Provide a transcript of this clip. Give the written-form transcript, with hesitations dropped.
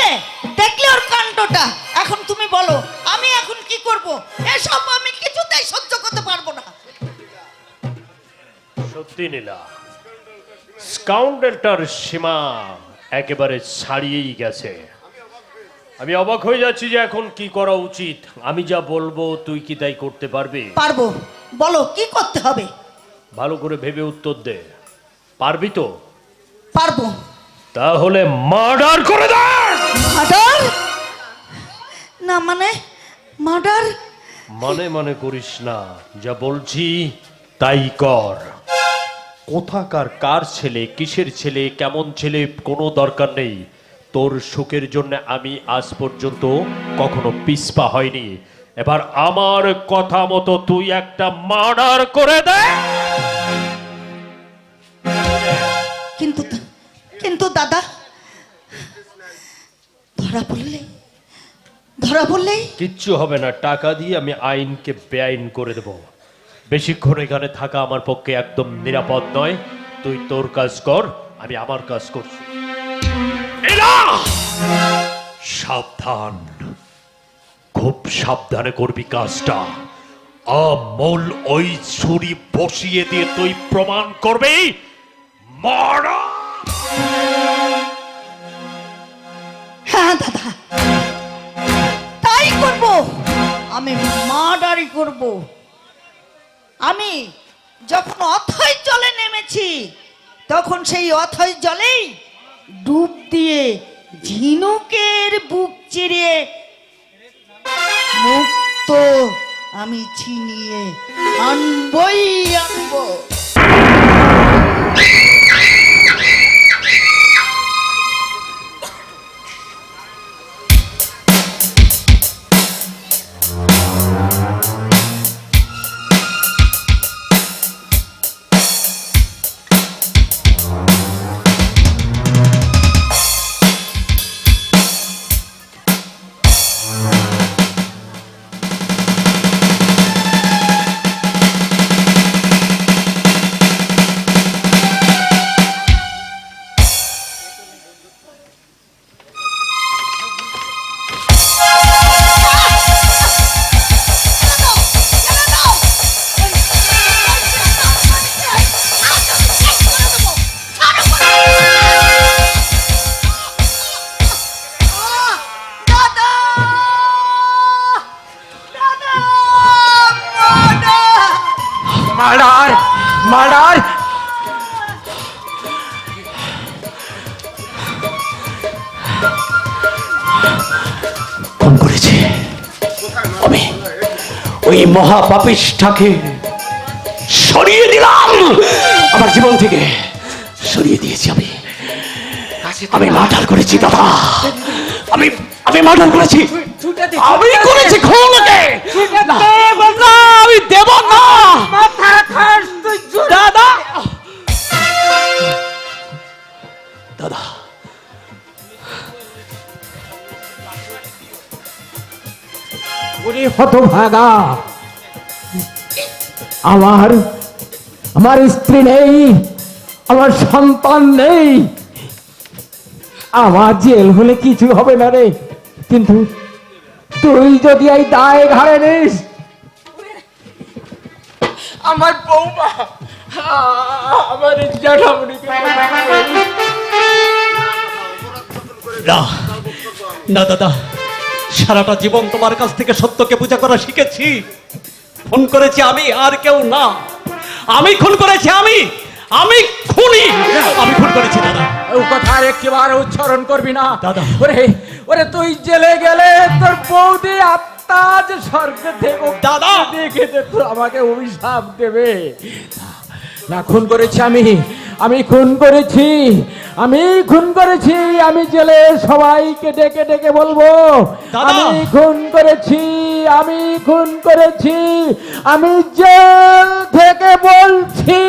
দেখলে দেখলে ওর কাণ্ডটা। এখন তুমি বলো আমি এখন কি করব? এসব আমি কিছুতেই সহ্য করতে পারবো না। সত্যি নীলা, স্কাউন্ডেলটার সীমা একেবারে ছাড়িয়েই গেছে। আমি অবাক হয়ে যাচ্ছি যে এখন কি করা উচিত। আমি যা বলবো তুই কি তাই করতে পারবি? পারবো। বলো কি করতে হবে? ভালো করে ভেবে উত্তর দে। পারবি তো? পারবো। তাহলে মার্ডার করে দে। মার্ডার? না মানে মার্ডার? মানে করিস না, যা বলছি তাই কর। কোথাকার কার ছেলে, কিসের ছেলে, কেমন ছেলে কোনো দরকার নেই। তোর সুখের জন্য আমি আজ পর্যন্ত কখনো পিছপা হয়নি। এবার আমার কথা মতো তুই একটা মার্ডার করে দে। কিন্তু কিন্তু দাদা, ধরা পড়লে কিচ্ছু হবে না, টাকা দিয়ে আমি আইনকে বেআইন করে দেব। বেশিক্ষণ এখানে থাকা আমার পক্ষে একদম নিরাপদ নয়। তুই তোর কাজ কর, আমি আমার কাজ করছি। সাবধান, খুব সাবধানে করবি কাজটা। আমল ওই ছুরি বসিয়ে দিয়ে তুই প্রমাণ করবি মারা। হ্যাঁ দাদা, তাই করব। আমি মার্ডারই করব। আমি যখন অথই জলে নেমেছি তখন সেই অথই জলেই ডুব দিয়ে ঝিনুকের বুক চিরিয়ে মুক্ত আমি ছিনিয়ে আনবই আনবো। Murder murder. খুন করেছে আমি, ওই মহাপাপিষ্ঠাকে সরিয়ে দিলাম আমার জীবন থেকে, সরিয়ে দিয়েছি আমি। আমি মার্ডার করেছি দাদা, আমি মার্ডার করেছি, আমি করেছি খুনকে। আমি দেব না দাদা। দাদা ওরে হতভাগা, আমার স্ত্রী নেই, আমার সন্তান নেই, আমার জেল হলে কিছু হবে না রে, কিন্তু তুই যদি এই দায় ঘাড়ে নিস। আমার বৌমা, আমার জ্যাঠামণিকে না না দাদা, সারাটা জীবন তোমার কাছ থেকে সত্যকে পূজা করা শিখেছি। খুন করেছি আমি, আর কেউ না। আমি খুন করেছি, আমি খুনি, আমি খুন করেছি দাদা। ও কথা একবার উচ্চারণ করবি না দাদা। ওরে তুই জেলে গেলে তোর বৌদি আত্মা যে স্বর্গ থেকে দাদা দেখে তো আমাকে অভিশাপ দেবে। না, খুন করেছি আমি খুন করেছি, আমি জেলে সবাইকে ডেকে ডেকে বলবো আমি খুন করেছি, আমি জেল থেকে বলছি।